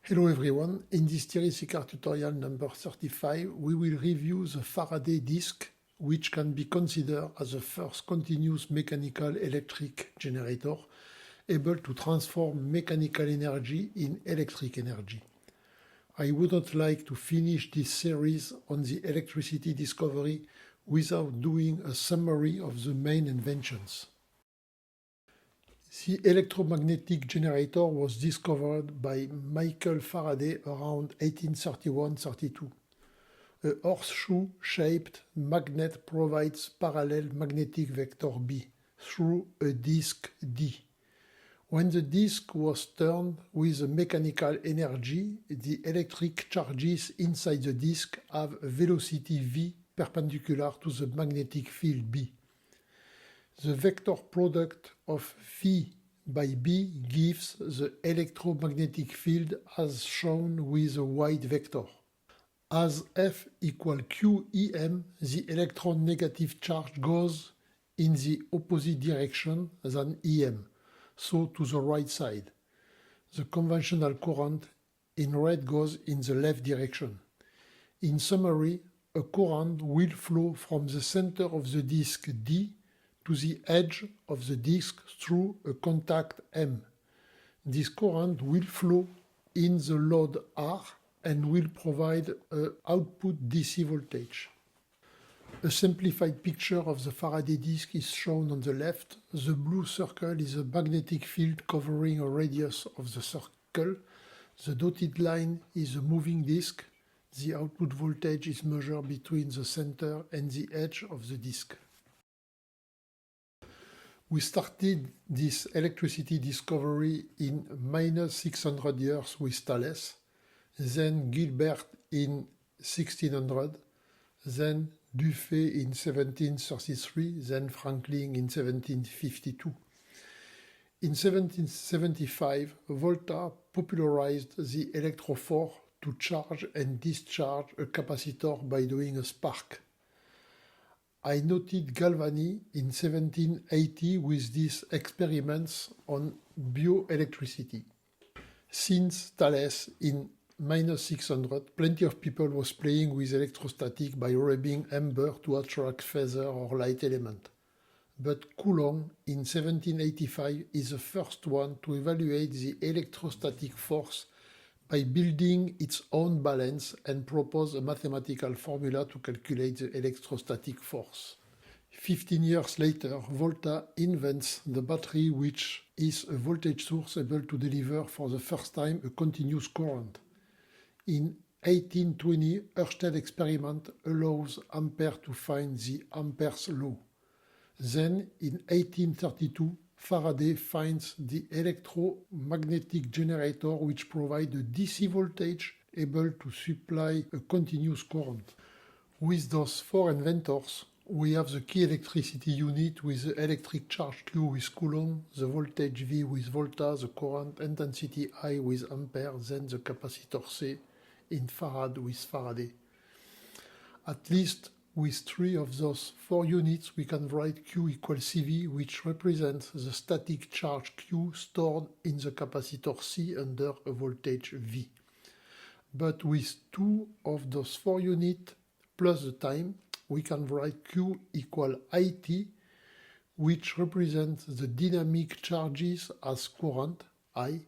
Hello everyone, in this TheorySeeker tutorial number 35 we will review the Faraday disk, which can be considered as the first continuous mechanical electric generator able to transform mechanical energy in electric energy. I would not like to finish this series on the electricity discovery without doing a summary of the main inventions. The electromagnetic generator was discovered by Michael Faraday around 1831-32. A horseshoe-shaped magnet provides parallel magnetic vector B through a disk D. When the disk was turned with a mechanical energy, the electric charges inside the disk have a velocity V perpendicular to the magnetic field B. The vector product of V by B gives the electromagnetic field as shown with a white vector. As F equals QEM, the electron negative charge goes in the opposite direction than EM, so to the right side. The conventional current in red goes in the left direction. In summary, a current will flow from the center of the disk D to the edge of the disk through a contact M. This current will flow in the load R and will provide an output DC voltage. A simplified picture of the Faraday disk is shown on the left. The blue circle is a magnetic field covering a radius of the circle. The dotted line is a moving disk. The output voltage is measured between the center and the edge of the disk. We started this electricity discovery in -600 years with Thales, then Gilbert in 1600, then Dufay in 1733, then Franklin in 1752. In 1775, Volta popularized the electrophore to charge and discharge a capacitor by doing a spark. I noted Galvani in 1780 with these experiments on bioelectricity. Since Thales in -600, plenty of people was playing with electrostatic by rubbing amber to attract feather or light element. But Coulomb in 1785 is the first one to evaluate the electrostatic force by building its own balance and propose a mathematical formula to calculate the electrostatic force. 15 years later, Volta invents the battery, which is a voltage source able to deliver for the first time a continuous current. In 1820, Ørsted experiment allows Ampere to find the Ampere's law. Then, in 1832, Faraday finds the electromagnetic generator, which provides a DC voltage able to supply a continuous current. With those four inventors, we have the key electricity unit with the electric charge Q with Coulomb, the voltage V with Volta, the current intensity I with Ampere, then the capacitor C in Farad with Faraday. At least with three of those four units, we can write Q equals CV, which represents the static charge Q stored in the capacitor C under a voltage V. But with two of those four units plus the time, we can write Q equals IT, which represents the dynamic charges as current, I,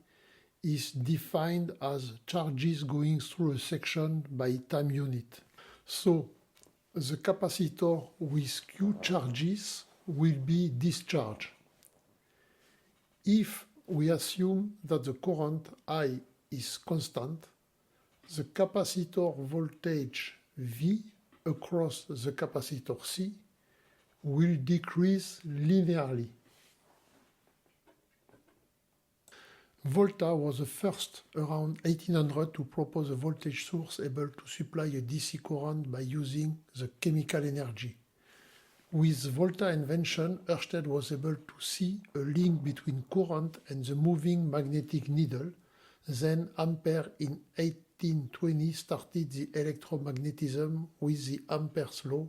is defined as charges going through a section by time unit. So, the capacitor with Q charges will be discharged. If we assume that the current I is constant, the capacitor voltage V across the capacitor C will decrease linearly. Volta was the first around 1800 to propose a voltage source able to supply a DC current by using the chemical energy. With Volta invention, Ørsted was able to see a link between current and the moving magnetic needle. Then Ampere in 1820 started the electromagnetism with the Ampere's law,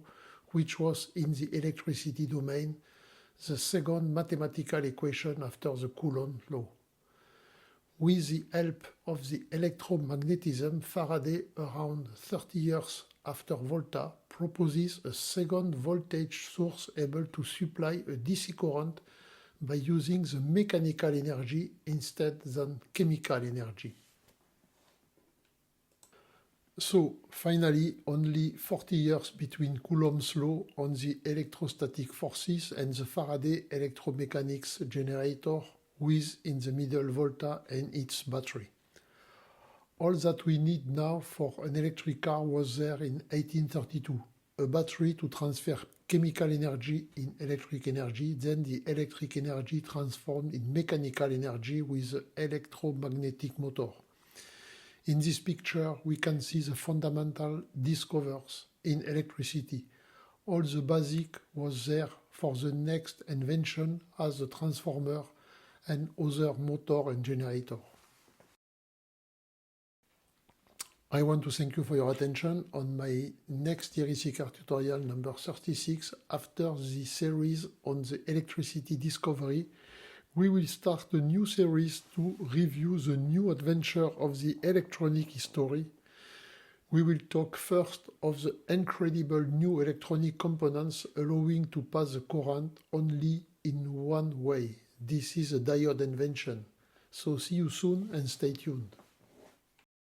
which was in the electricity domain the second mathematical equation after the Coulomb law. With the help of the electromagnetism, Faraday, around 30 years after Volta, proposes a second voltage source able to supply a DC current by using the mechanical energy instead than chemical energy. So, finally, only 40 years between Coulomb's law on the electrostatic forces and the Faraday electromechanics generator with in the middle Volta and its battery. All that we need now for an electric car was there in 1832. A battery to transfer chemical energy in electric energy, then the electric energy transformed in mechanical energy with the electromagnetic motor. In this picture, we can see the fundamental discoveries in electricity. All the basic was there for the next invention as the transformer and other motor and generator. I want to thank you for your attention on my next TREC car tutorial number 36. After the series on the electricity discovery, we will start a new series to review the new adventure of the electronic history. We will talk first of the incredible new electronic components allowing to pass the current only in one way. This is a diode invention. So see you soon and stay tuned.